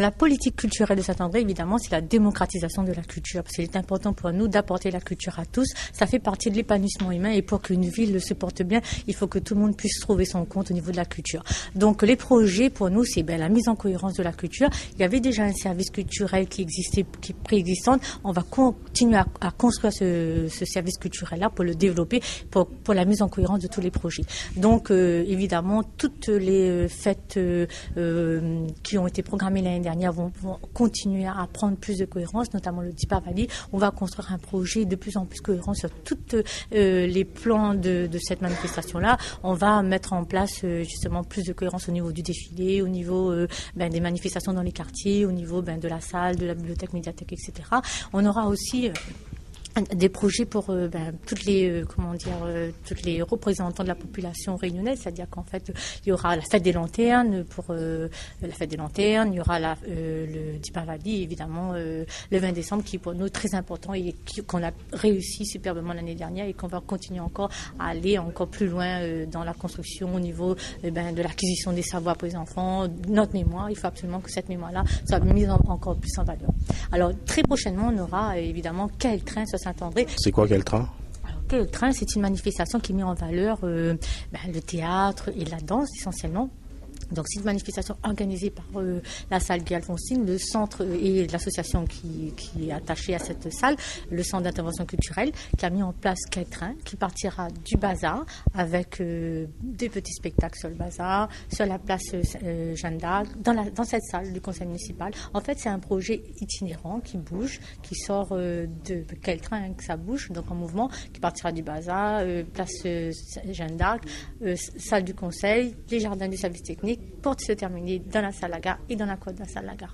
la politique culturelle de Saint-André, évidemment, c'est la démocratisation de la culture. Parce qu'il est important pour nous d'apporter la culture à tous. Ça fait partie de l'épanouissement humain et pour qu'une ville se porte bien, il faut que tout le monde puisse trouver son compte au niveau de la culture. Donc les projets pour nous, c'est la mise en cohérence de la culture. Il y avait déjà un service culturel qui existait, qui est préexistant. On va continuer à construire ce service culturel-là pour le développer, pour la mise en cohérence de tous les projets. Donc évidemment, toutes les fêtes qui ont été programmées l'année dernière vont continuer à prendre plus de cohérence, notamment le Dipavali. On va construire un projet de plus en plus cohérent sur tous les plans de cette manifestation-là. On va mettre en place justement plus de cohérence au niveau du défilé, au niveau des manifestations dans les quartiers, au niveau de la salle, de la bibliothèque, médiathèque, etc. On aura aussi des projets pour toutes les représentants de la population réunionnaise, c'est-à-dire qu'en fait il y aura la fête des lanternes il y aura le Dipavali évidemment le 20 décembre qui est pour nous très important et qu'on a réussi superbement l'année dernière et qu'on va continuer encore à aller encore plus loin dans la construction au niveau de l'acquisition des savoirs pour les enfants, notre mémoire. Il faut absolument que cette mémoire-là soit mise encore plus en valeur. Alors très prochainement on aura évidemment Quel train sur Saint-André. C'est quoi Quel train? Quel train, c'est une manifestation qui met en valeur le théâtre et la danse essentiellement. Donc c'est une manifestation organisée par la salle Guy Alphonsine, le centre et l'association qui est attachée à cette salle, le centre d'intervention culturelle, qui a mis en place Quel train, qui partira du bazar avec des petits spectacles sur le bazar, sur la place Jeanne d'Arc, dans cette salle du conseil municipal. En fait, c'est un projet itinérant qui bouge, qui sort de Quel train, que ça bouge, donc en mouvement, qui partira du bazar, place Jeanne d'Arc, salle du conseil, les jardins du service technique, pour se terminer dans la salle à gare et dans la côte de la salle à gare.